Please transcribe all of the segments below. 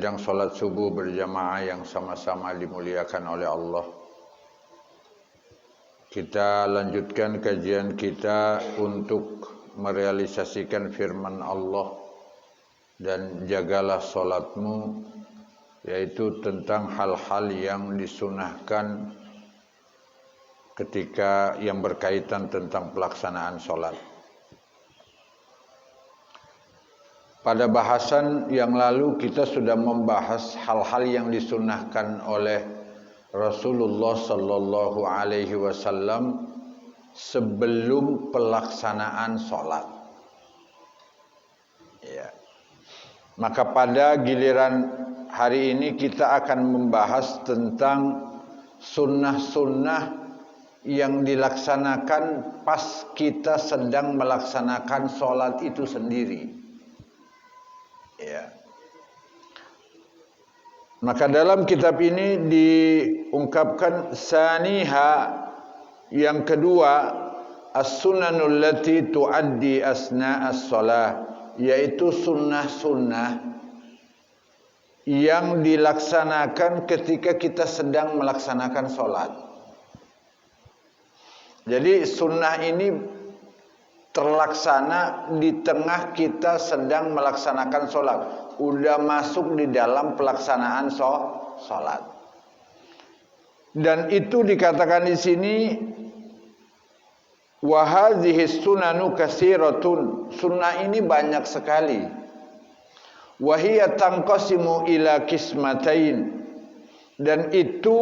sidang salat subuh berjamaah yang sama-sama dimuliakan oleh Allah. Kita lanjutkan kajian kita untuk merealisasikan firman Allah dan jagalah salatmu, yaitu tentang hal-hal yang disunahkan ketika yang berkaitan tentang pelaksanaan salat. Pada bahasan yang lalu kita sudah membahas hal-hal yang disunahkan oleh Rasulullah sallallahu alaihi wasallam sebelum pelaksanaan salat. Ya. Maka pada giliran hari ini kita akan membahas tentang sunnah-sunnah yang dilaksanakan pas kita sedang melaksanakan salat itu sendiri. Ya. Maka dalam kitab ini diungkapkan saniha, yang kedua, as-sunanul lati tuaddi asna'as shalah, yaitu sunnah-sunnah yang dilaksanakan ketika kita sedang melaksanakan salat. Jadi sunnah ini terlaksana di tengah kita sedang melaksanakan sholat, udah masuk di dalam pelaksanaan sholat. Dan itu dikatakan di sini, wa hadhihi sunanu katsiratun, sunnah ini banyak sekali. Wa hiya tanqasimu ila qismatain, dan itu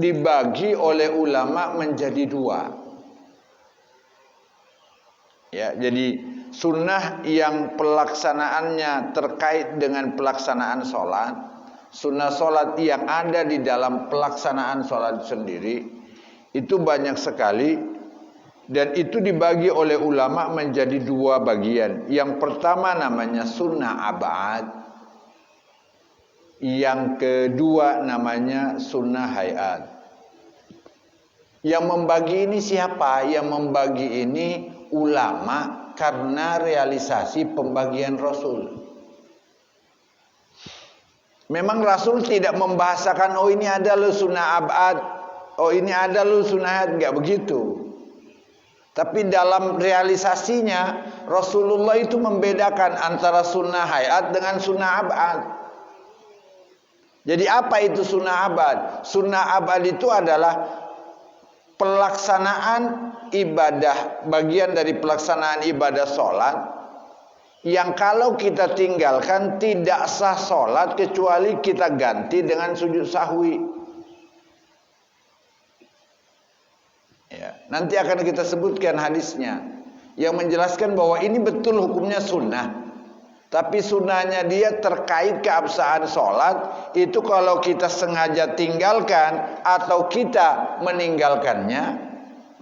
dibagi oleh ulama menjadi dua. Ya, jadi sunnah yang pelaksanaannya terkait dengan pelaksanaan sholat, sunnah sholat yang ada di dalam pelaksanaan sholat sendiri, itu banyak sekali, dan itu dibagi oleh ulama menjadi dua bagian. Yang pertama namanya sunnah ab'ad, yang kedua namanya sunnah hayat. Yang membagi ini siapa? Yang membagi ini ulama, karena realisasi pembagian Rasul. Memang Rasul tidak membahasakan, oh ini ada lo sunnah ab'ad, oh ini ada lo sunnah hayat, enggak begitu. Tapi dalam realisasinya Rasulullah itu membedakan antara sunnah hayat dengan sunnah ab'ad. Jadi apa itu sunnah ab'ad? Sunnah ab'ad itu adalah pelaksanaan ibadah, bagian dari pelaksanaan ibadah sholat, yang kalau kita tinggalkan tidak sah sholat kecuali kita ganti dengan sujud sahwi. Ya, nanti akan kita sebutkan hadisnya yang menjelaskan bahwa ini betul hukumnya sunnah. Tapi sunnahnya dia terkait keabsahan sholat, itu kalau kita sengaja tinggalkan atau kita meninggalkannya,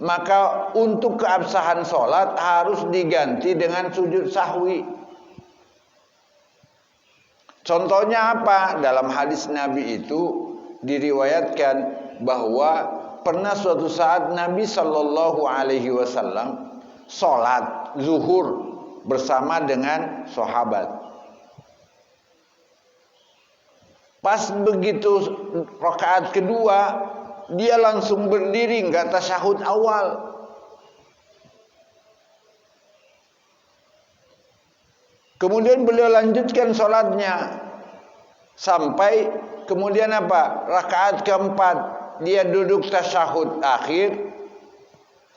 maka untuk keabsahan sholat harus diganti dengan sujud sahwi. Contohnya apa? Dalam hadis Nabi itu diriwayatkan bahwa pernah suatu saat Nabi Shallallahu Alaihi Wasallam sholat zuhur bersama dengan sahabat. Pas begitu rakaat kedua, dia langsung berdiri, enggak tasyahud awal. Kemudian beliau lanjutkan sholatnya sampai kemudian apa? Rakaat keempat, dia duduk tasyahud akhir.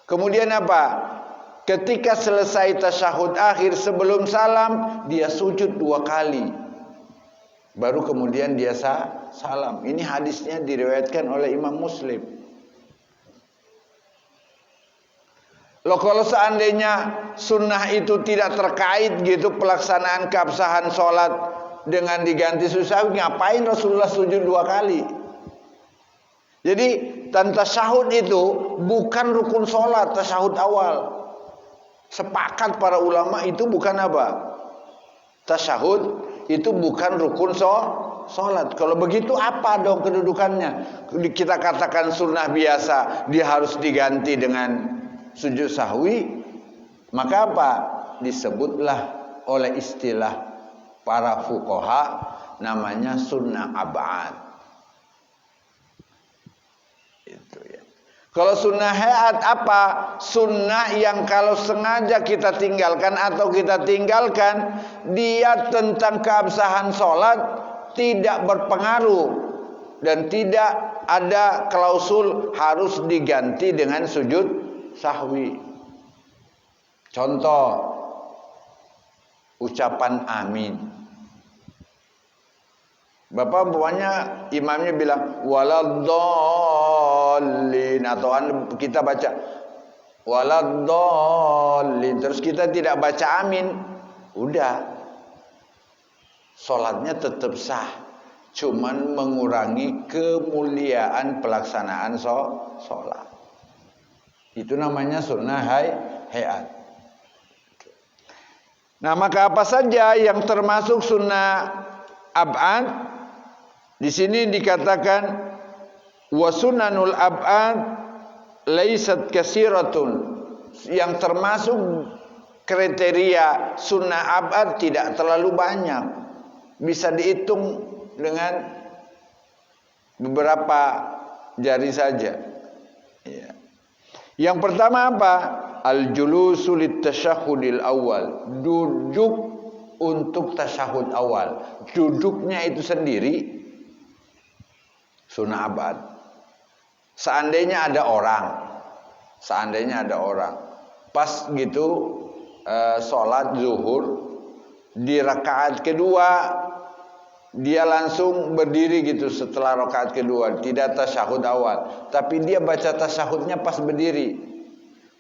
Kemudian apa? Ketika selesai tasyahud akhir sebelum salam, dia sujud 2 kali. Baru kemudian dia salam. Ini hadisnya diriwayatkan oleh Imam Muslim. Loh, kalau seandainya sunnah itu tidak terkait gitu pelaksanaan keabsahan sholat dengan diganti sujud sahwi, ngapain Rasulullah sujud 2 kali? Jadi tasyahud itu bukan rukun sholat, tasyahud awal. Sepakat para ulama itu bukan apa? Tasyahud itu bukan rukun sholat. Kalau begitu apa dong kedudukannya? Kita katakan sunnah biasa, dia harus diganti dengan sujud sahwi. Maka apa? Disebutlah oleh istilah para fuqaha namanya sunnah ab'ad. Itu ya. Kalau sunnah hayat apa? Sunnah yang kalau sengaja kita tinggalkan atau kita tinggalkan, dia tentang keabsahan sholat tidak berpengaruh dan tidak ada klausul harus diganti dengan sujud sahwi. Contoh, ucapan amin. Bapak umpamanya imamnya bilang waladdallin, atau kita baca waladdallin, terus kita tidak baca amin, udah sholatnya tetap sah, cuman mengurangi kemuliaan pelaksanaan sholat. Itu namanya sunnah hayat. Nah, maka apa saja yang termasuk sunnah ab'ad? Di sini dikatakan wa sunanul ab'ad laisat kasiratun. Yang termasuk kriteria sunnah ab'ad tidak terlalu banyak. Bisa dihitung dengan beberapa jari saja. Ya. Yang pertama apa? Al-julusu lit-tasyahhudil awal. Duduk untuk tasyahud awal. Duduknya itu sendiri sunnah abad. Seandainya ada orang pas gitu sholat zuhur, di rakaat kedua dia langsung berdiri gitu setelah rakaat kedua, tidak tasyahud awal, tapi dia baca tasyahudnya pas berdiri.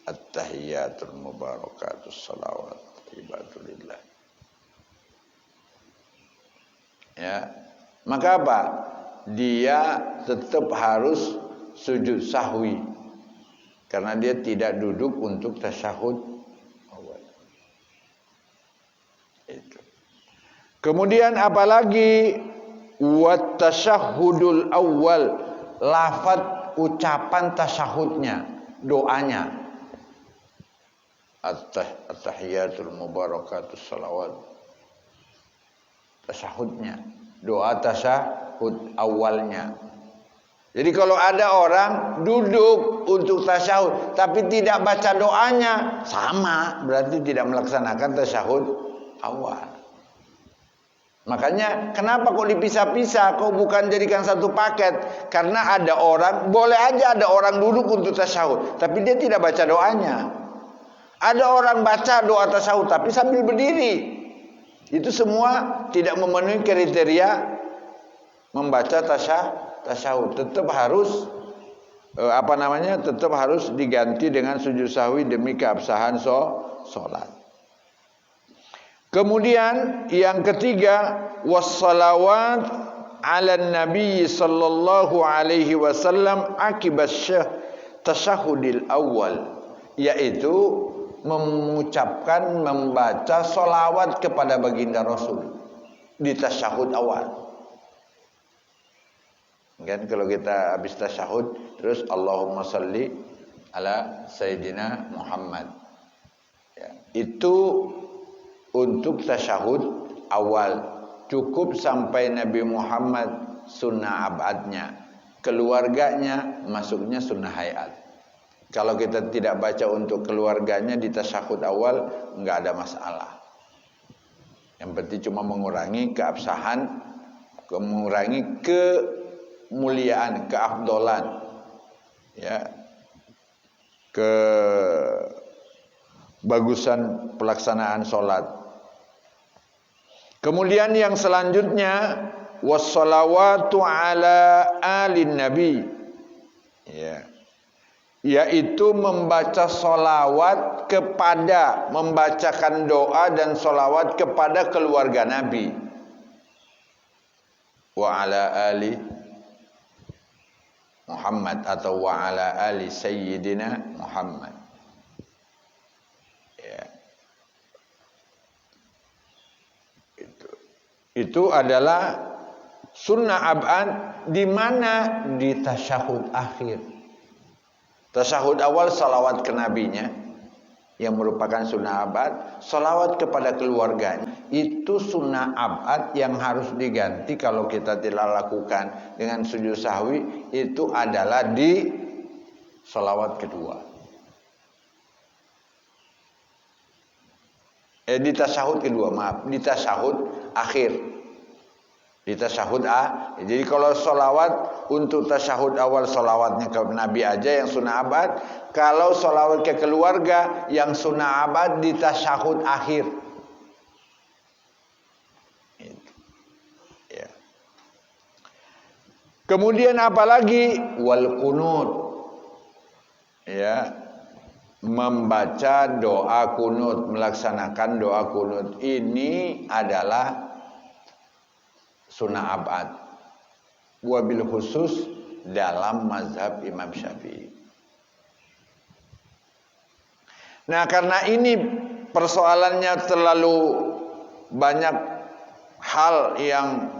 At-tahiyyatul mubarakatus shalawat ibadulillah. Ya, maka apa? Dia tetap harus sujud sahwi karena dia tidak duduk untuk tasyahud awal. Itu. Kemudian apalagi wat tasyahudul awal, lafaz ucapan tasyahudnya, doanya. At-tahiyyatul mubarakatus shalawat. Tasyahudnya, doa tasyahud awalnya. Jadi kalau ada orang duduk untuk tasyahud tapi tidak baca doanya, sama, berarti tidak melaksanakan tasyahud awal. Makanya kenapa kok dipisah-pisah, kok bukan jadikan satu paket? Karena ada orang, boleh aja ada orang duduk untuk tasyahud tapi dia tidak baca doanya. Ada orang baca doa tasyahud tapi sambil berdiri. Itu semua tidak memenuhi kriteria membaca tasyahud. Tetap harus tetap harus diganti dengan sujud sahwi demi keabsahan sholat. Kemudian yang ketiga, wassalawat ala nabi sallallahu alaihi wasallam akibas tasyahudil awal, yaitu mengucapkan, membaca solawat kepada baginda Rasul di tasyahud awal. Kan kalau kita habis tasyahud terus Allahumma salli ala Sayyidina Muhammad, ya, itu untuk tasyahud awal. Cukup sampai Nabi Muhammad sunnah abadnya, keluarganya masuknya sunnah hayat. Kalau kita tidak baca untuk keluarganya di tasyahud awal, enggak ada masalah. Yang penting cuma mengurangi keabsahan, mengurangi kemuliaan, keafdolan, ya, kebagusan pelaksanaan sholat. Kemudian yang selanjutnya, wassalawatu ala alin nabi, ya, yaitu membaca solawat kepada, membacakan doa dan solawat kepada keluarga Nabi. Wa ala ali Muhammad atau wa ala ali Sayyidina Muhammad. Ya. Itu adalah sunnah ab'ad di mana di tasyahud akhir. Tasyahud awal salawat ke nabinya yang merupakan sunnah abad, salawat kepada keluarganya itu sunnah abad yang harus diganti kalau kita tidak lakukan dengan sujud sahwi, itu adalah di sholawat kedua. Di tasyahud kedua, maaf, di tasyahud akhir. Di tasyahud jadi kalau sholawat untuk tasyahud awal sholawatnya ke Nabi aja yang sunnah abad. Kalau sholawat ke keluarga yang sunnah abad di tasyahud akhir. Ya. Kemudian apalagi wal qunut. Ya. Membaca doa kunut, melaksanakan doa kunut ini adalah sunnah abad, wabil khusus dalam mazhab Imam Syafi'i. Nah, karena ini persoalannya terlalu banyak hal yang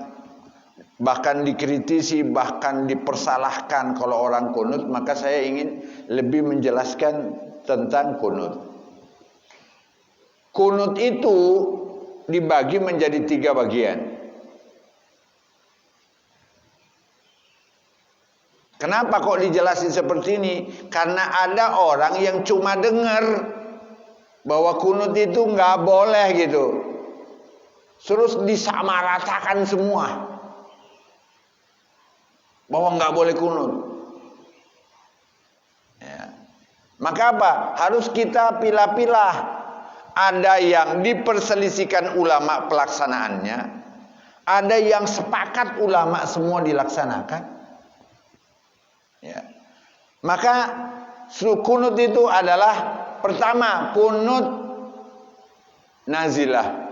bahkan dikritisi, bahkan dipersalahkan kalau orang kunut, maka saya ingin lebih menjelaskan tentang kunut. Kunut itu dibagi menjadi 3 bagian. Kenapa kok dijelasin seperti ini? Karena ada orang yang cuma dengar bahwa kunut itu nggak boleh gitu, terus disamaratakan semua bahwa nggak boleh kunut. Ya. Maka apa? Harus kita pilah-pilah. Ada yang diperselisihkan ulama pelaksanaannya, ada yang sepakat ulama semua dilaksanakan. Ya. Maka kunut itu adalah pertama kunut nazilah.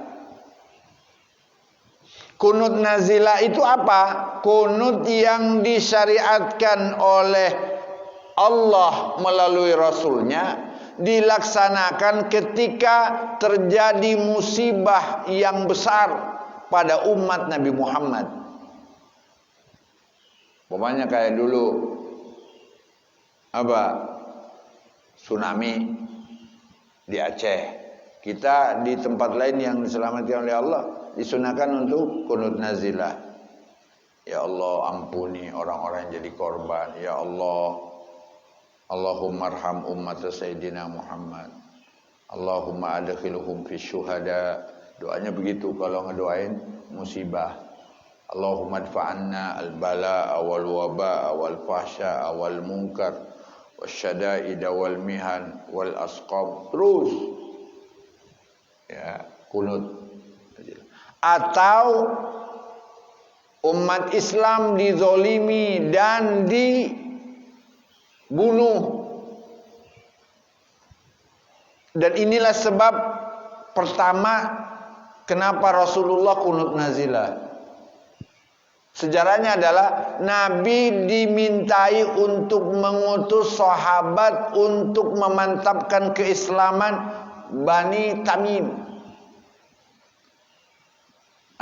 Kunut nazilah itu apa? Kunut yang disyariatkan oleh Allah melalui Rasulnya, dilaksanakan ketika terjadi musibah yang besar pada umat Nabi Muhammad. Pokoknya kayak dulu tsunami di Aceh. Kita di tempat lain yang diselamatkan oleh Allah disunahkan untuk kunut nazilah. Ya Allah, ampuni orang-orang yang jadi korban. Ya Allah, Allahumma arham ummat Sayyidina Muhammad. Allahumma adkhilhum fi syuhada. Doanya begitu kalau ngedoain musibah. Allahumma adfa'anna al-bala'a wal waba'a wal fahsya'a wal munkar wasyada'ida wal mihan wal asqam. Terus ya, kunut. Atau umat Islam dizolimi dan dibunuh. Dan inilah sebab pertama kenapa Rasulullah kunut nazilah. Sejarahnya adalah Nabi dimintai untuk mengutus sahabat untuk memantapkan keislaman Bani Tamim.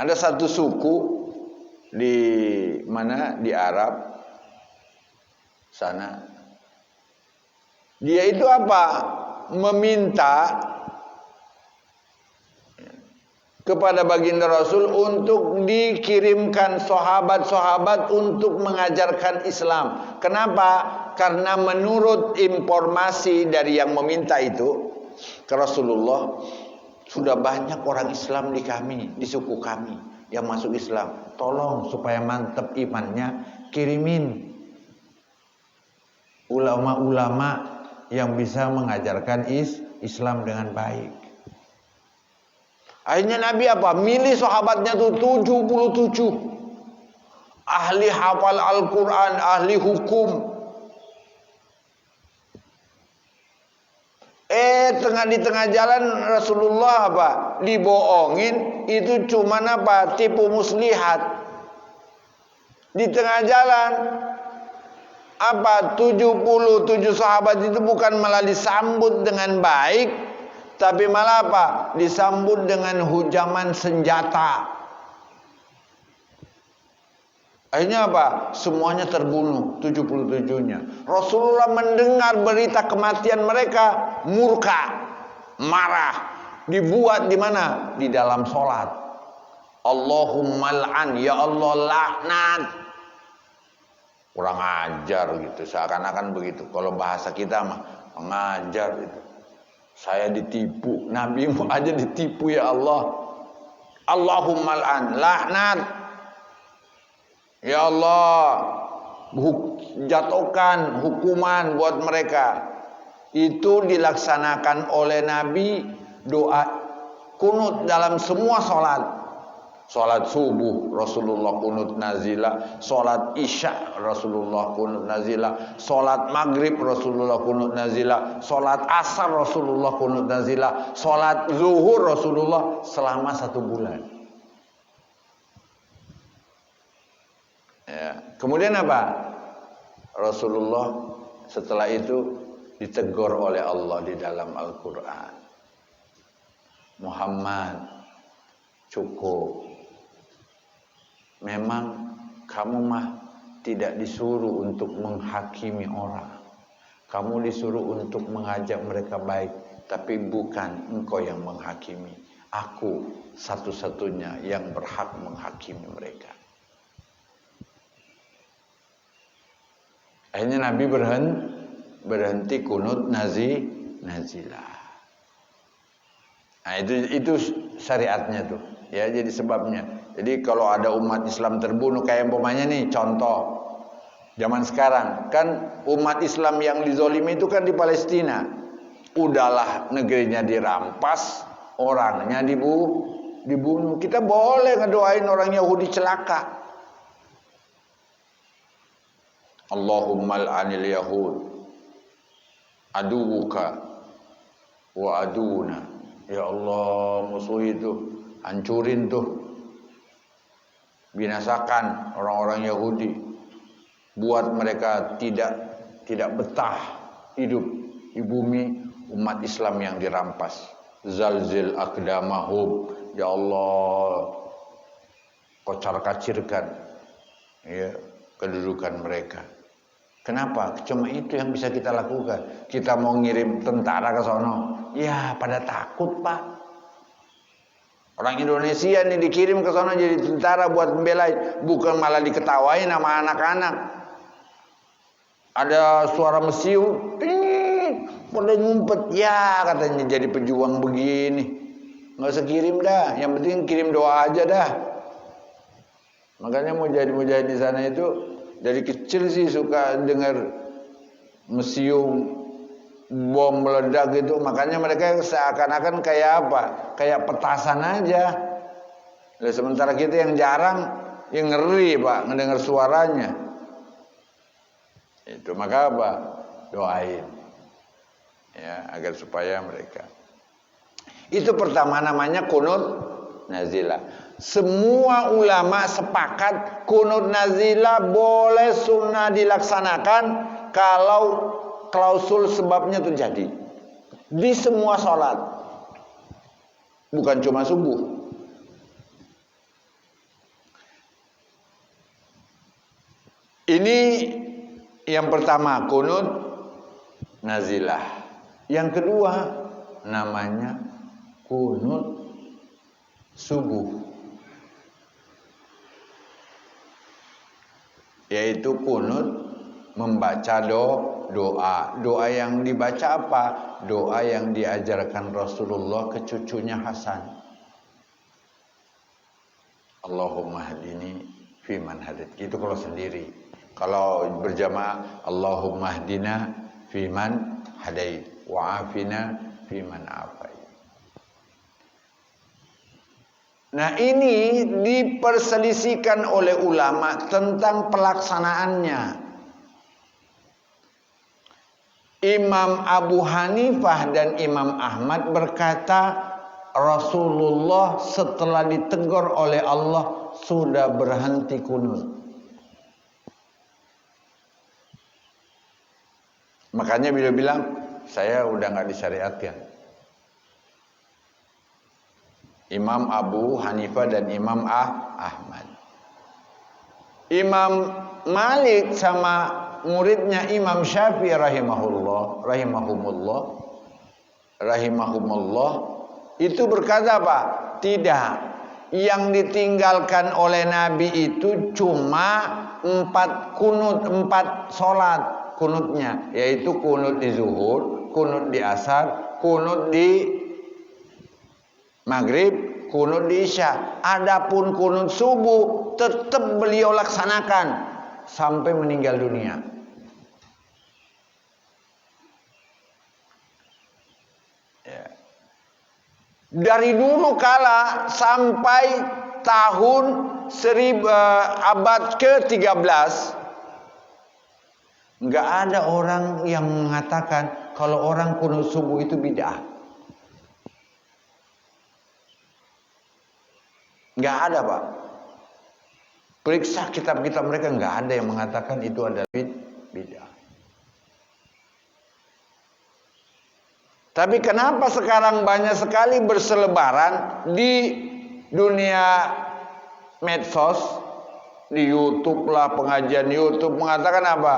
Ada satu suku di mana, di Arab sana. Dia itu apa? Meminta kepada baginda Rasul untuk dikirimkan sahabat-sahabat untuk mengajarkan Islam. Kenapa? Karena menurut informasi dari yang meminta itu ke Rasulullah, sudah banyak orang Islam di kami, di suku kami yang masuk Islam. Tolong supaya mantap imannya, kirimin ulama-ulama yang bisa mengajarkan Islam dengan baik. Akhirnya Nabi apa? Milih sahabatnya tuh 77. Ahli hafal Al-Quran, ahli hukum. Di tengah jalan Rasulullah apa? Dibohongin, itu cuman apa? Tipu muslihat. Di tengah jalan apa? 77 sahabat itu bukan malah disambut dengan baik, tapi malah apa? Disambut dengan hujaman senjata. Akhirnya apa? Semuanya terbunuh, 77-nya. Rasulullah mendengar berita kematian mereka, murka, marah. dibuat di mana? Di dalam sholat. Allahumma al'an, ya Allah laknat. Kurang ajar gitu, seakan-akan begitu. Kalau bahasa kita mah mengajar itu. Saya ditipu, nabimu aja ditipu ya Allah. Allahumma al'an, laknat. Ya Allah, jatuhkan hukuman buat mereka. Itu dilaksanakan oleh Nabi, doa kunut dalam semua sholat. Sholat subuh Rasulullah kunut nazilah, sholat isya Rasulullah kunut nazilah, sholat maghrib Rasulullah kunut nazilah, sholat asar Rasulullah kunut nazilah, sholat zuhur Rasulullah selama 1 bulan. Ya. Kemudian apa? Rasulullah setelah itu ditegur oleh Allah di dalam Al-Quran. Muhammad, cukup. Memang kamu mah tidak disuruh untuk menghakimi orang. Kamu disuruh untuk mengajak mereka baik, tapi bukan engkau yang menghakimi. Aku satu-satunya yang berhak menghakimi mereka. Akhirnya Nabi berhenti kunut nazilah. Nah, itu syariatnya tuh. Ya, jadi sebabnya. Jadi kalau ada umat Islam terbunuh kayak umpamanya nih contoh zaman sekarang kan umat Islam yang dizolimi itu kan di Palestina. Udahlah negerinya dirampas, orangnya dibunuh. Kita boleh ngedoain orang Yahudi celaka. Allahumma al'anil yahud aduwuka wa aduna. Ya Allah, musuh itu hancurin tuh, binasakan orang-orang Yahudi, buat mereka tidak betah hidup di bumi umat Islam yang dirampas. Zalzil aqdamahum, ya Allah, kocar-kacirkan ya kedudukan mereka. Kenapa? Cuma itu yang bisa kita lakukan. Kita mau ngirim tentara ke sono, ya pada takut Pak. Orang Indonesia nih dikirim ke sana jadi tentara buat membelai, bukan malah diketawain sama anak-anak. Ada suara mesiu, pada ngumpet, ya katanya jadi pejuang begini. Nggak usah kirim dah, yang penting kirim doa aja dah. Makanya mujahid di sana itu dari kecil sih suka dengar mesiu, bom meledak gitu, makanya mereka seakan-akan kayak apa? Kayak petasan aja. Nah, sementara kita yang jarang, yang ngeri Pak, ngedengar suaranya. Itu maka apa? Doain. Ya, agar supaya mereka. Itu pertama namanya kunut nazilah. Semua ulama sepakat kunut nazilah boleh sunnah dilaksanakan kalau klausul sebabnya terjadi di semua sholat, bukan cuma subuh. Ini yang pertama kunut nazilah. Yang kedua namanya kunut subuh, yaitu kunut membaca doa. Doa yang dibaca apa? Doa yang diajarkan Rasulullah ke cucunya Hasan. Allahumma hadini fiman hadait. Itu kalau sendiri. Kalau berjamaah, Allahumma hadina fiman hadait wa afina fiman afait. Nah, ini diperselisihkan oleh ulama tentang pelaksanaannya. Imam Abu Hanifah dan Imam Ahmad berkata, Rasulullah setelah ditegur oleh Allah sudah berhenti kunut. Makanya beliau bilang, saya udah nggak disyariatkan. Imam Abu Hanifah dan Imam Ahmad. Imam Malik sama muridnya Imam Syafi'i rahimahumullah itu berkata apa? Tidak. Yang ditinggalkan oleh Nabi itu cuma 4 kunut, 4 sholat kunutnya, yaitu kunut di zuhur, kunut di asar, kunut di maghrib, kunut di isya. Adapun kunut subuh tetap beliau laksanakan sampai meninggal dunia. Dari dulu kala sampai tahun abad ke-13 nggak ada orang yang mengatakan kalau orang kunut subuh itu bid'ah. Nggak ada, Pak. Periksa kitab-kitab mereka, nggak ada yang mengatakan itu adalah bid'ah. Tapi kenapa sekarang banyak sekali berselebaran di dunia medsos, di YouTube lah, pengajian YouTube mengatakan apa?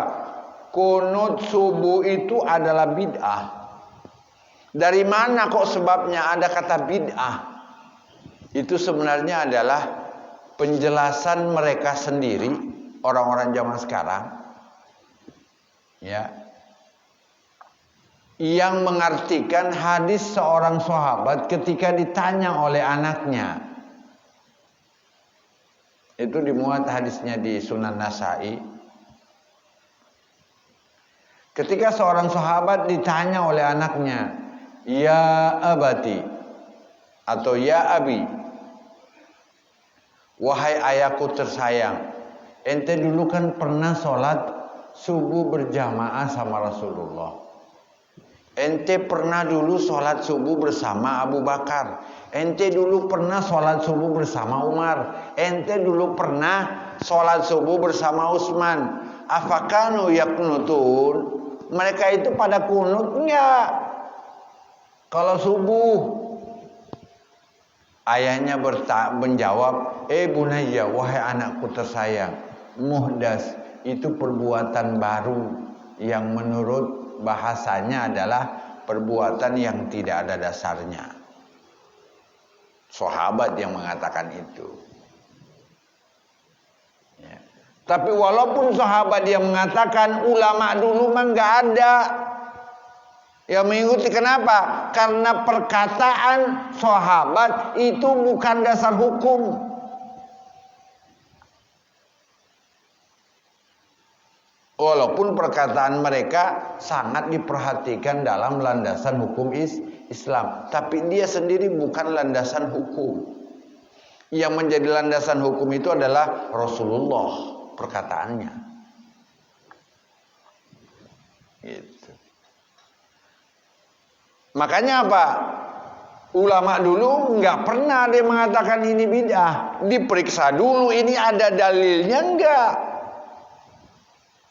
Kunut subuh itu adalah bid'ah. Dari mana kok sebabnya ada kata bid'ah? Itu sebenarnya adalah penjelasan mereka sendiri, orang-orang zaman sekarang, ya, yang mengartikan hadis seorang sahabat ketika ditanya oleh anaknya. Itu dimuat hadisnya di Sunan Nasa'i. Ketika seorang sahabat ditanya oleh anaknya, "Ya abati," atau "Ya abi," wahai ayahku tersayang, ente dulu kan pernah sholat subuh berjamaah sama Rasulullah. Ente pernah dulu sholat subuh bersama Abu Bakar. Ente dulu pernah sholat subuh bersama Umar. Ente dulu pernah sholat subuh bersama Utsman. Afakanu yaknutun? Mereka itu pada kunut enggak kalau subuh? Ayahnya menjawab, bunayya, wahai anakku tersayang, muhdas itu perbuatan baru yang menurut bahasanya adalah perbuatan yang tidak ada dasarnya. Sahabat yang mengatakan itu. Ya. Tapi walaupun sahabat yang mengatakan, ulama dulu mah nggak ada yang mengikuti. Kenapa? Karena perkataan sahabat itu bukan dasar hukum. Walaupun perkataan mereka sangat diperhatikan dalam landasan hukum Islam, tapi dia sendiri bukan landasan hukum. Yang menjadi landasan hukum itu adalah Rasulullah, perkataannya. Gitu. Makanya apa? Ulama dulu nggak pernah dia mengatakan ini bid'ah. Diperiksa dulu ini ada dalilnya enggak.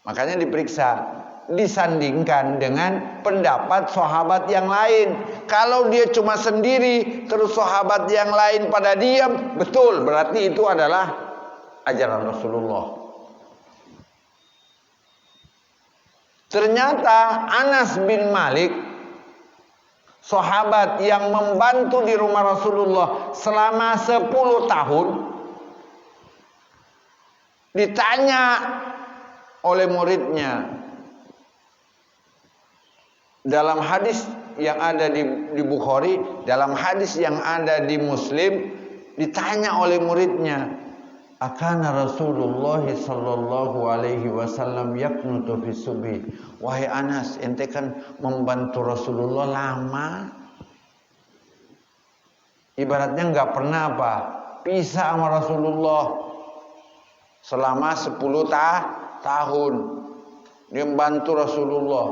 Makanya diperiksa, disandingkan dengan pendapat sahabat yang lain. Kalau dia cuma sendiri, terus sahabat yang lain pada diam, betul, berarti itu adalah ajaran Rasulullah. Ternyata Anas bin Malik, sahabat yang membantu di rumah Rasulullah selama 10 tahun, ditanya oleh muridnya dalam hadis yang ada di Bukhari, dalam hadis yang ada di Muslim, ditanya oleh muridnya, akana Rasulullah sallallahu alaihi wasallam yaqnutu fi subhi. Wahai Anas, ente kan membantu Rasulullah lama, ibaratnya nggak pernah apa pisah sama Rasulullah selama 10 tahun dia membantu Rasulullah.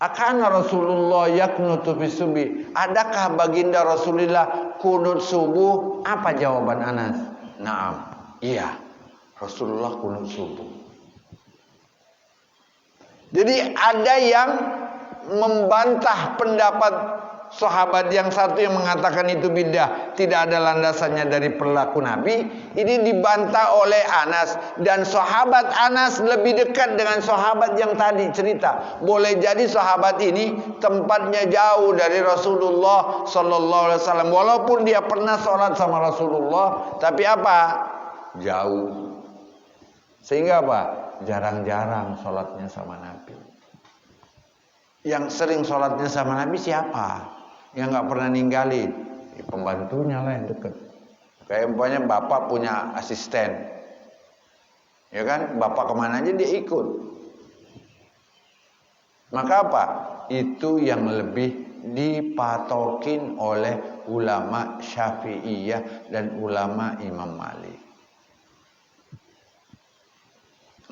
Akana Rasulullah yaknutu fi subhi. Adakah baginda Rasulullah kunut subuh? Apa jawaban Anas? Naam, iya, Rasulullah kunut subuh. Jadi ada yang membantah pendapat sahabat yang satu yang mengatakan itu bidah, tidak ada landasannya dari perilaku Nabi. Ini dibantah oleh Anas, dan sahabat Anas lebih dekat dengan sahabat yang tadi cerita. Boleh jadi sahabat ini tempatnya jauh dari Rasulullah sallallahu alaihi wasallam. Walaupun dia pernah sholat sama Rasulullah, tapi apa? Jauh. Sehingga apa? Jarang-jarang sholatnya sama Nabi. Yang sering sholatnya sama Nabi siapa? Yang nggak pernah ninggalin, pembantunya lah yang deket. Kayak umpamanya bapak punya asisten, ya kan? Bapak kemana aja dia ikut. Maka apa? Itu yang lebih dipatokin oleh ulama Syafi'iyah dan ulama Imam Malik.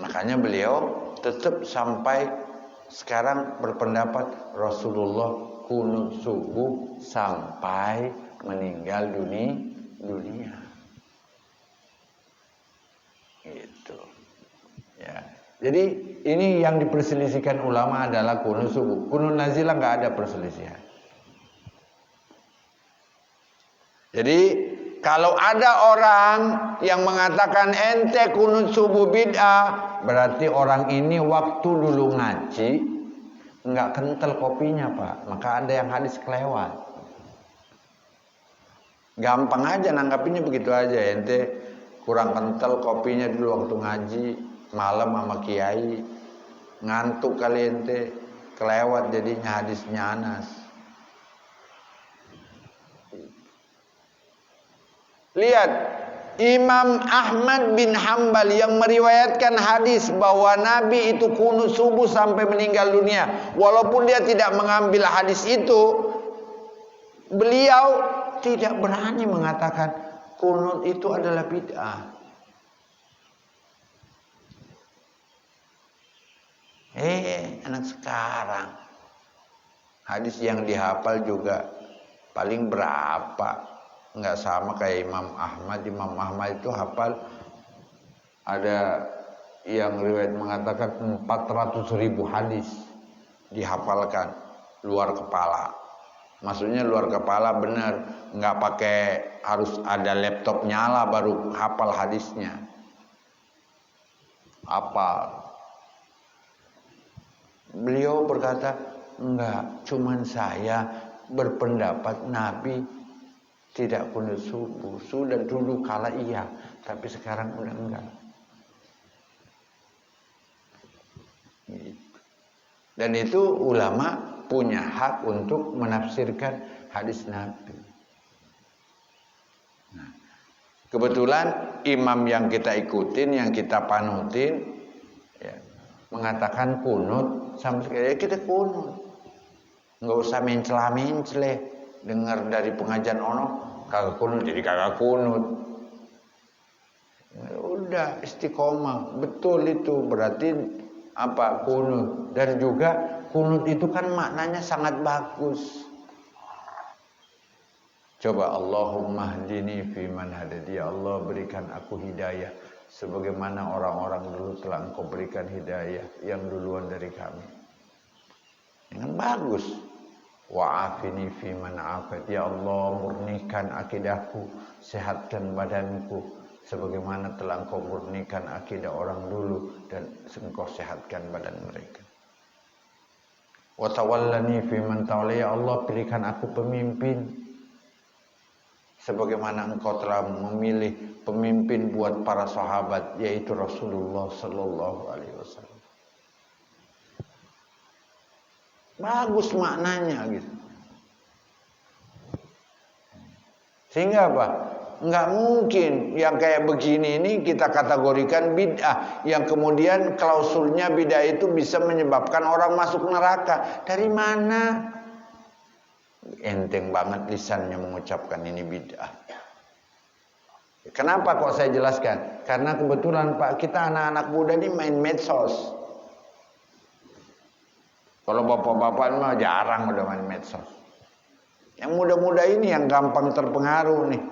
Makanya beliau tetap sampai sekarang berpendapat Rasulullah kunut subuh sampai meninggal dunia. Gitu. Ya. Jadi ini yang diperselisihkan ulama adalah kunut subuh. Kunut nazilah nggak ada perselisihan. Jadi kalau ada orang yang mengatakan ente kunut subuh bid'ah, berarti orang ini waktu dulu ngaji nggak kental kopinya Pak, maka ada yang hadis kelewat. Gampang aja nanggapinnya begitu aja, ente kurang kental kopinya dulu waktu ngaji malam sama kiai, ngantuk kali ente, kelewat jadinya hadisnya Anas. Lihat Imam Ahmad bin Hambal yang meriwayatkan hadis bahwa Nabi itu kunut subuh sampai meninggal dunia. Walaupun dia tidak mengambil hadis itu, beliau tidak berani mengatakan kunut itu adalah bid'ah. Anak sekarang hadis yang dihafal juga paling berapa? Nggak sama kayak Imam Ahmad. Imam Ahmad itu hafal, ada yang riwayat mengatakan 400.000 hadis dihafalkan luar kepala. Maksudnya luar kepala benar, nggak pakai harus ada laptop nyala baru hafal hadisnya. Hafal. Beliau berkata, enggak, cuman saya berpendapat Nabi tidak kunut subuh. Sudah dulu kala iya, tapi sekarang udah enggak. Dan itu ulama punya hak untuk menafsirkan hadis Nabi. Nah, kebetulan imam yang kita ikutin, yang kita panutin, ya, mengatakan kunut, sama sekali kita kunut. Nggak usah mencela-mencele. Dengar dari pengajian ono kagak kunut jadi kagak kunut. Udah istiqomah, betul itu berarti apa kunut. Dan juga kunut itu kan maknanya sangat bagus. Coba Allahumma hdini fiman hadadi, ya Allah berikan aku hidayah sebagaimana orang-orang dulu telah Engkau berikan hidayah yang duluan dari kami. Yang bagus. Wa'afini fiman afat, ya Allah murnikan akidahku, sehatkan badanku sebagaimana telah Engkau murnikan akidah orang dulu dan Engkau sehatkan badan mereka. Wa tawallani fiman tawalla, ya Allah berikan aku pemimpin sebagaimana Engkau telah memilih pemimpin buat para sahabat, yaitu Rasulullah sallallahu alaihi wasallam. Bagus maknanya gitu. Sehingga apa? Enggak mungkin yang kayak begini ini kita kategorikan bid'ah, yang kemudian klausulnya bid'ah itu bisa menyebabkan orang masuk neraka. Dari mana? Enteng banget lisannya mengucapkan ini bid'ah. Kenapa kok saya jelaskan? Karena kebetulan Pak, kita anak-anak muda ini main medsos. Kalau bapak-bapak mah jarang udah main medsos. Yang muda-muda ini yang gampang terpengaruh nih.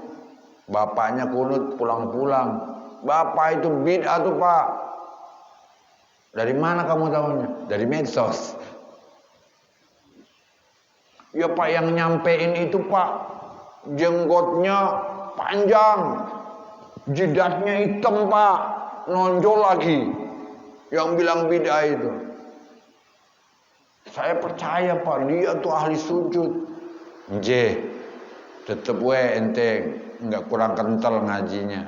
Bapaknya kunut pulang-pulang. Bapak itu bid'ah tuh Pak. Dari mana kamu tahunya? Dari medsos. Ya Pak, yang nyampein itu Pak, jenggotnya panjang, jidatnya hitam Pak, nonjol lagi. Yang bilang bid'ah itu. Saya percaya Pak, dia tuh ahli sujud. Tetep ente nggak kurang kental ngajinya.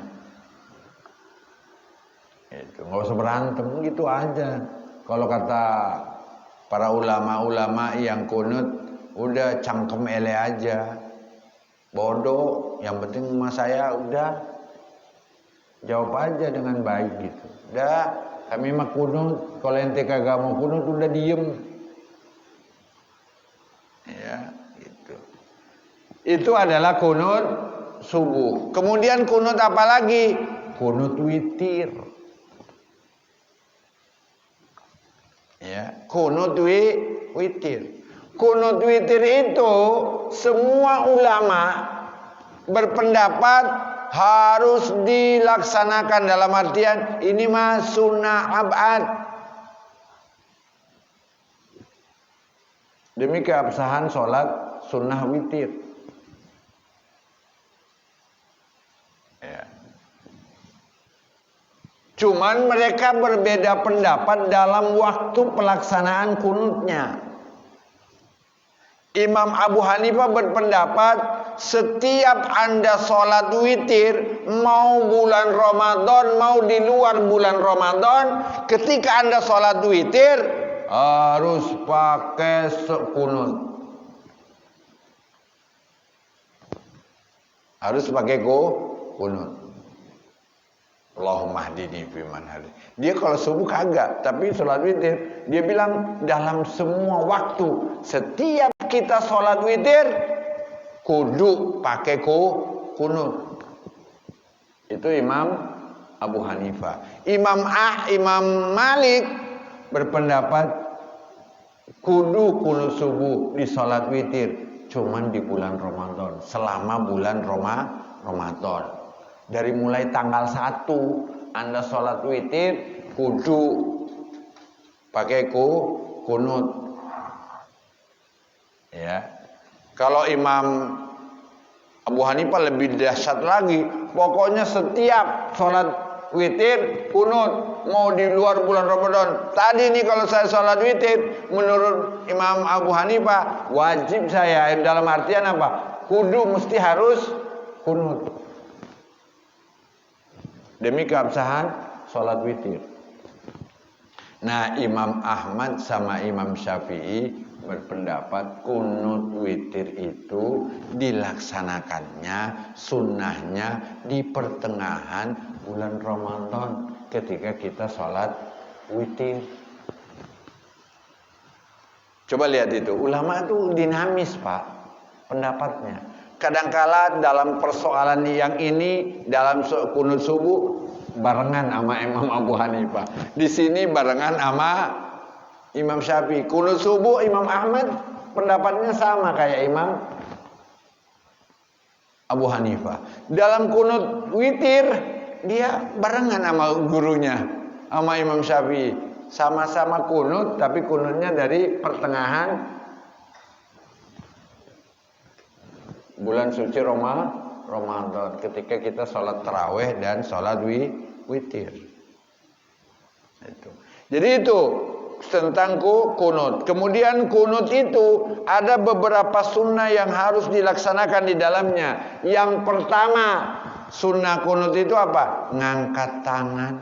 Itu nggak usah berantem, gitu aja. Kalau kata para ulama-ulama yang kunut, udah cangkem ele aja, bodoh. Yang penting mas saya udah jawab aja dengan baik gitu. Udah, kami mah kunut. Kalau ente kagak mau kunut, udah diem. Ya, gitu. Itu adalah kunut subuh. Kemudian kunut apa lagi? Kunut witir. Ya, kunut witir. Kunut witir itu semua ulama berpendapat harus dilaksanakan, dalam artian ini mah sunnah abad. Demi keabsahan sholat sunnah witir. Ya. Cuman mereka berbeda pendapat dalam waktu pelaksanaan kunutnya. Imam Abu Hanifah berpendapat setiap Anda sholat witir, mau bulan Ramadan, mau di luar bulan Ramadan, ketika Anda sholat witir harus pakai kunut. Harus pakai kunut. Allahumma hdini fiman hadait. Dia kalau subuh kagak, tapi sholat witir dia bilang dalam semua waktu, setiap kita sholat witir kudu pakai kunut. Itu Imam Abu Hanifah. Imam Malik berpendapat kudu kunut subuh di sholat witir cuman di bulan Ramadan, selama bulan Ramadan. Dari mulai tanggal 1 Anda sholat witir kudu pakai kunut. Ya. Kalau Imam Abu Hanifah lebih dahsyat lagi, pokoknya setiap sholat witir kunut, mau di luar bulan Ramadan. Tadi nih kalau saya sholat witir, menurut Imam Abu Hanifah wajib saya, dalam artian apa? Kudu mesti harus kunut. Demi keabsahan sholat witir. Nah, Imam Ahmad sama Imam Syafi'i berpendapat kunut witir itu dilaksanakannya, sunnahnya di pertengahan bulan Ramadan ketika kita sholat witir. Coba lihat itu, ulama itu dinamis Pak pendapatnya. Kadangkala dalam persoalan yang ini, dalam kunut subuh barengan sama Imam Abu Hanifah. Di sini barengan sama Imam Syafi'i. Kunut subuh Imam Ahmad pendapatnya sama kayak Imam Abu Hanifah. Dalam kunut witir dia barengan sama gurunya, sama Imam Syafi'i. Sama-sama kunut, tapi kunutnya dari pertengahan bulan suci Ramadan ketika kita sholat taraweh dan sholat witir. Jadi itu tentang kunut. Kemudian kunut itu ada beberapa sunnah yang harus dilaksanakan di dalamnya. Yang pertama sunnah kunut itu apa? Ngangkat tangan.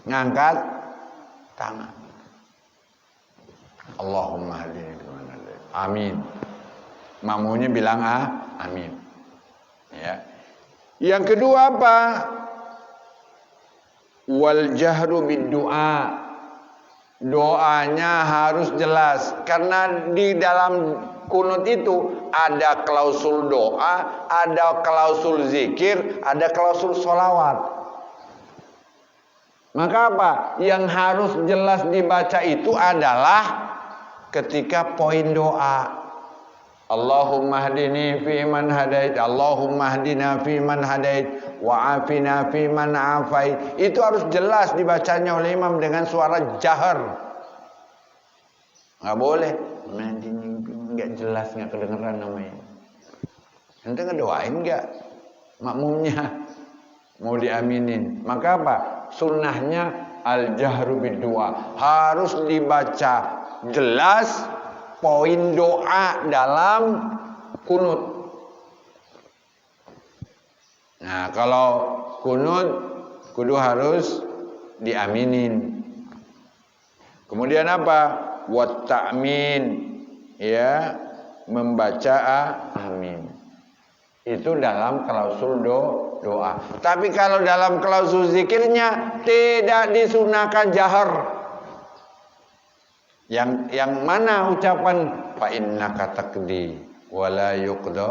Ngangkat tangan. Allahumma hadini fiman hadait. Amin. Mamunya bilang amin. Ya. Yang kedua apa? Wal jahru bid du'a. Doanya harus jelas karena di dalam kunut itu ada klausul doa, ada klausul zikir, ada klausul sholawat. Maka apa? Yang harus jelas dibaca itu adalah ketika poin doa. Allahumma hdini fi man hadait, Allahumma hdina fi man hadait, wa afina fi man afait. Itu harus jelas dibacanya oleh imam dengan suara jahar. Nggak boleh. Nanti nggak jelas, nggak kedengeran namanya. Ente ngedoain nggak makmumnya mau diaminin? Maka apa? Sunnahnya al-jahru bid-du'a, harus dibaca jelas poin doa dalam kunut. Nah, kalau kunut kudu harus diaminin. Kemudian apa? Wat ta'min, ya, membaca amin. Itu dalam klausul doa. Tapi kalau dalam klausul zikirnya tidak disunahkan jahar. Yang mana ucapan fa innaka taqdi wa la yuqda,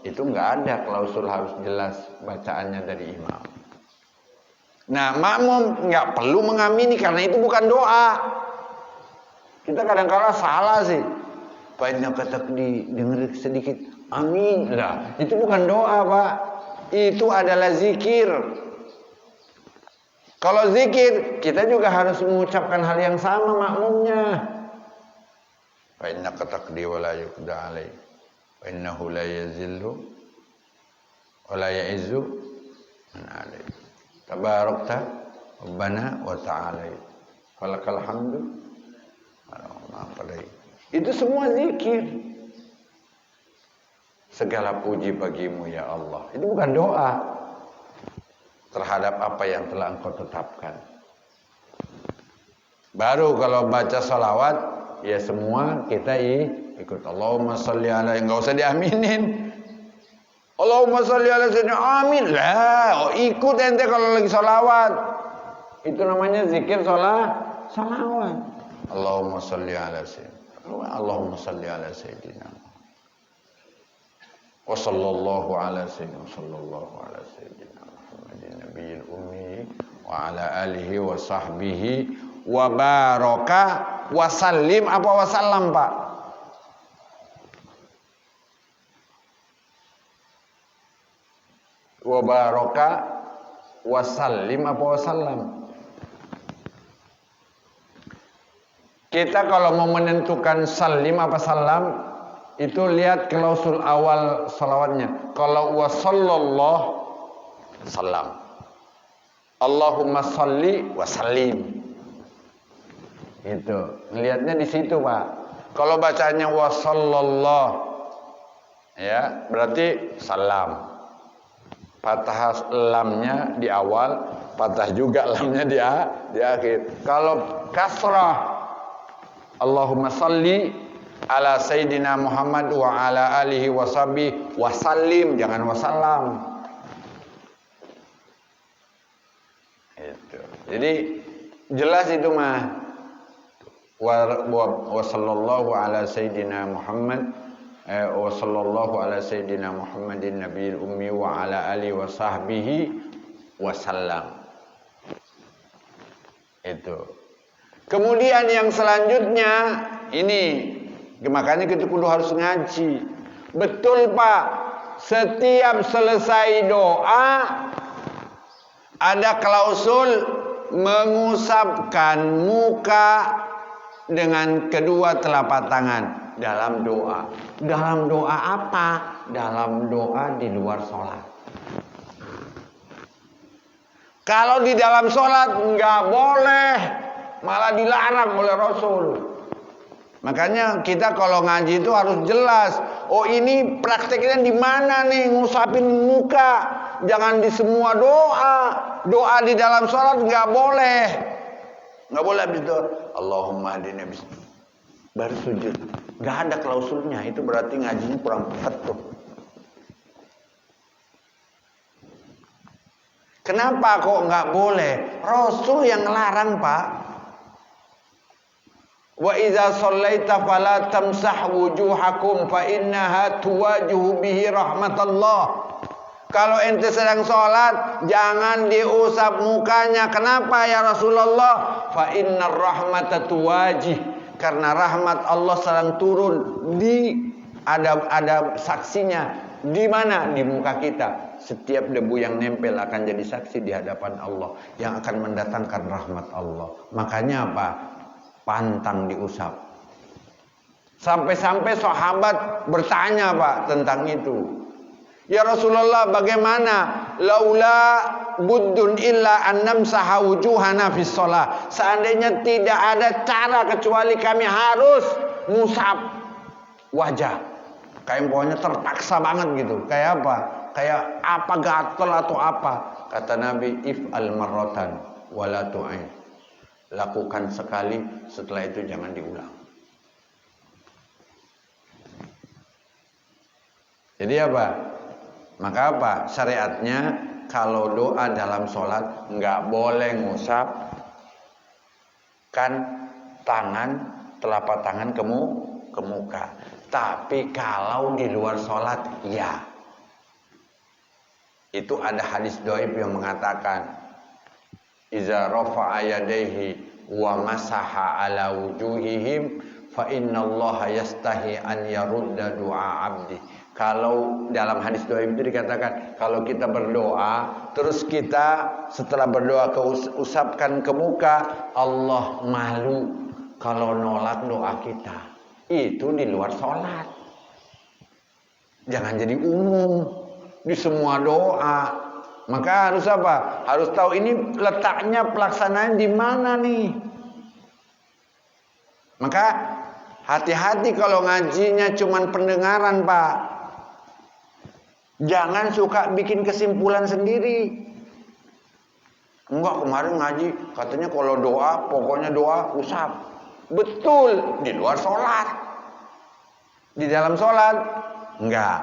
itu enggak ada klausul harus jelas bacaannya dari imam. Nah, makmum enggak perlu mengamini karena itu bukan doa. Kita kadang-kadang salah sih. Fa innaka taqdi, dengar sedikit amin. Lah, itu bukan doa, Pak. Itu adalah zikir. Kalau zikir, kita juga harus mengucapkan hal yang sama makmumnya. Fa innaka taqdi wa la yuqda alaih. Wa innahu la yazillu wa la ya'izzu man alaih. Tabarakta Rabbana wa ta'ala. Falakal hamdu. Itu semua zikir. Segala puji bagimu ya Allah. Itu bukan doa terhadap apa yang telah engkau tetapkan. Baru kalau baca salawat, ya semua kita ikut. Allahumma sholli ala, enggak usah diaminin. Allahumma sholli ala sayyidina, amin. Lah, ikut ente kalau lagi salawat. Itu namanya zikir salawat. Allahumma sholli ala sayyidina. Allahumma sholli ala sayyidina. Wa sallallahu ala sayyidina Muhammadin nabiyil ummi wa ala alihi wa sahbihi wa baraka wa sallim. Apa wasallam, Pak? Wa baraka wa sallim apa wasallam? Kita kalau mau menentukan salim apa salam, itu lihat klausul awal salawatnya. Kalau wa sallallahu salam, Allahumma salli wa sallim, itu lihatnya di situ, Pak. Kalau bacanya wa sallallahu, ya berarti salam. Patah lamnya di awal, patah juga lamnya di akhir. Kalau kasrah, Allahumma salli ala sayyidina Muhammad wa ala alihi wa sahbihi wa sallim, jangan wasallam. Itu. Jadi jelas itu mah. Wa sallallahu ala sayyidina Muhammad wa sallallahu ala sayyidina Muhammadin nabiyil ummi wa ala alihi wa sahbihi wa sallam. Itu. Kemudian yang selanjutnya ini, makanya kita kudu harus ngaji. Betul, Pak. Setiap selesai doa ada klausul mengusapkan muka dengan kedua telapak tangan dalam doa. Dalam doa apa? Dalam doa di luar sholat. Kalau di dalam sholat nggak boleh, malah dilarang oleh Rasul. Makanya kita kalau ngaji itu harus jelas. Oh, ini prakteknya di mana nih ngusapin muka? Jangan di semua doa. Doa di dalam sholat nggak boleh. Nggak boleh habis itu Allahumma hadina bis. Baru sujud. Nggak ada klausulnya. Itu berarti ngajinya kurang tepat. Kenapa kok nggak boleh? Rasul yang ngelarang, Pak. Wa idza shallaita fala tamsah wujuhakum fa innaha tuwajihu bihi rahmatullah. Kalau ente sedang sholat, jangan diusap mukanya. Kenapa ya Rasulullah? Fa innar rahmata tuwajih. Karena rahmat Allah sedang turun di ada saksinya. Di mana? Di muka kita. Setiap debu yang nempel akan jadi saksi di hadapan Allah yang akan mendatangkan rahmat Allah. Makanya apa? Pantang diusap. Sampai-sampai sahabat bertanya Pak tentang itu. Ya Rasulullah, bagaimana? Laula buddun illa an namsaha wujuhana fis shalah. Seandainya tidak ada cara kecuali kami harus ngusap wajah. Kayak pokoknya terpaksa banget gitu. Kayak apa? Kayak apa, gatel atau apa? Kata Nabi, if'al marratan wala tu'in. Lakukan sekali, setelah itu jangan diulang. Jadi apa? Maka apa? Syariatnya kalau doa dalam sholat nggak boleh ngusap kan tangan, telapak tangan ke muka. Tapi kalau di luar sholat, ya. Itu ada hadis dhaif yang mengatakan, iza rafa'a yadayhi wa masaha ala wujuhihim fa innallaha yastahi an yarudda du'a 'abdi. Kalau dalam hadis dhaif itu dikatakan, kalau kita berdoa terus kita setelah berdoa usapkan ke muka, Allah malu kalau nolak doa kita. Itu di luar sholat. Jangan jadi umum di semua doa. Maka harus apa? Harus tahu ini letaknya pelaksanaan di mana nih. Maka hati-hati kalau ngajinya cuman pendengaran Pak. Jangan suka bikin kesimpulan sendiri. Enggak, kemarin ngaji katanya kalau doa pokoknya doa usap. Betul, di luar sholat. Di dalam sholat enggak.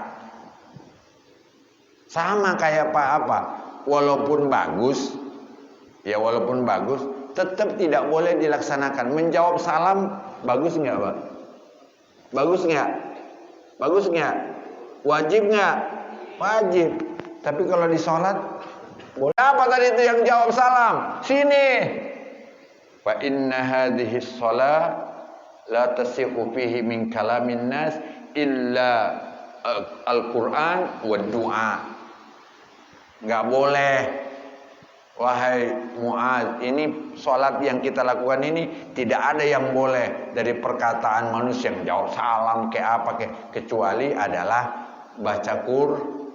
Sama kayak apa? Walaupun bagus, ya walaupun bagus, tetap tidak boleh dilaksanakan. Menjawab salam bagus enggak Pak? Bagus enggak? Bagus enggak? Wajib enggak? Wajib. Tapi kalau di sholat boleh. Apa tadi itu yang jawab salam? Sini. Fa inna hadhihi shalah la tasihhu fihi min kalamin nas illa al-Qur'an wa du'a. Enggak boleh. Wahai Mu'adz, ini sholat yang kita lakukan ini tidak ada yang boleh dari perkataan manusia yang jawab salam kayak apa kayak, kecuali adalah baca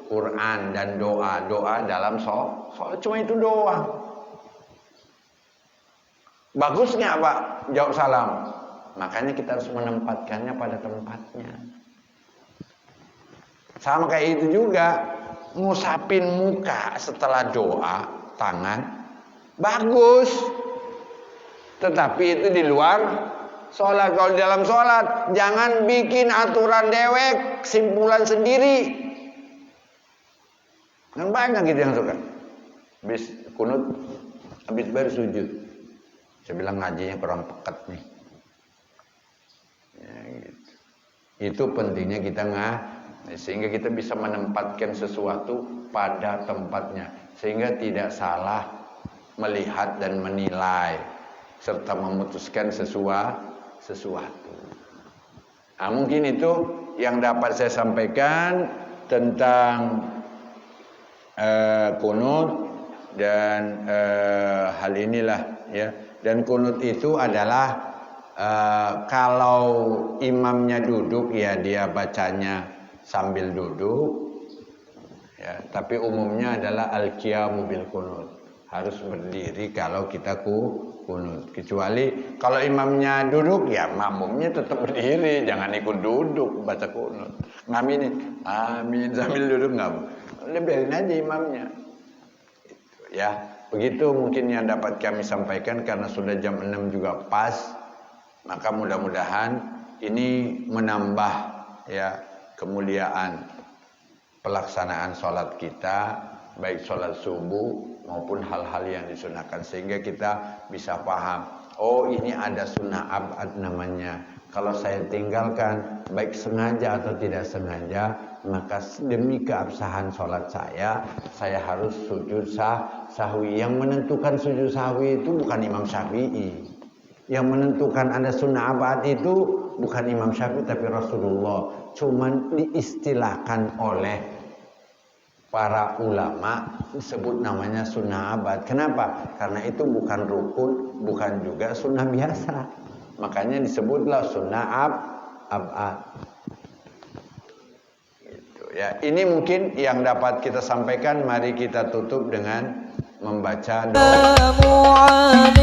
Quran dan doa dalam sholat. Cuma itu doang. Bagus nggak Pak jawab salam? Makanya kita harus menempatkannya pada tempatnya. Sama kayak itu juga, ngusapin muka setelah doa, tangan, bagus. Tetapi itu di luar sholat. Kalau di dalam sholat, jangan bikin aturan dewek, kesimpulan sendiri. Kan banyak gitu yang suka. Habis kunut, habis baru sujud. Saya bilang ngajinya kurang peket nih. Ya, gitu. Itu pentingnya kita sehingga kita bisa menempatkan sesuatu pada tempatnya, sehingga tidak salah melihat dan menilai serta memutuskan sesuatu. Nah, mungkin itu yang dapat saya sampaikan tentang kunut dan hal inilah ya. Dan kunut itu adalah kalau imamnya duduk ya dia bacanya sambil duduk ya, tapi umumnya adalah al-qiyamu bil kunut, harus berdiri kalau kita kunut. Kecuali kalau imamnya duduk ya makmumnya tetap berdiri, jangan ikut duduk baca kunut. Ngamin, amin sambil duduk nggak, udah biarin aja imamnya. Itu ya. Begitu mungkin yang dapat kami sampaikan, karena sudah jam 6 juga pas. Maka mudah-mudahan ini menambah ya kemuliaan pelaksanaan sholat kita, baik sholat subuh maupun hal-hal yang disunahkan, sehingga kita bisa paham, oh ini ada sunnah abad namanya. Kalau saya tinggalkan baik sengaja atau tidak sengaja, maka demi keabsahan sholat saya harus sujud sahwi. Yang menentukan sujud sahwi itu bukan Imam Syafi'i. Yang menentukan ada sunnah abad itu bukan Imam Syafi'i tapi Rasulullah. Cuman diistilahkan oleh para ulama disebut namanya sunnah abad. Kenapa? Karena itu bukan rukun, bukan juga sunnah biasa. Makanya disebutlah sunnah ab'ad. Gitu ya. Ini mungkin yang dapat kita sampaikan. Mari kita tutup dengan membaca doa.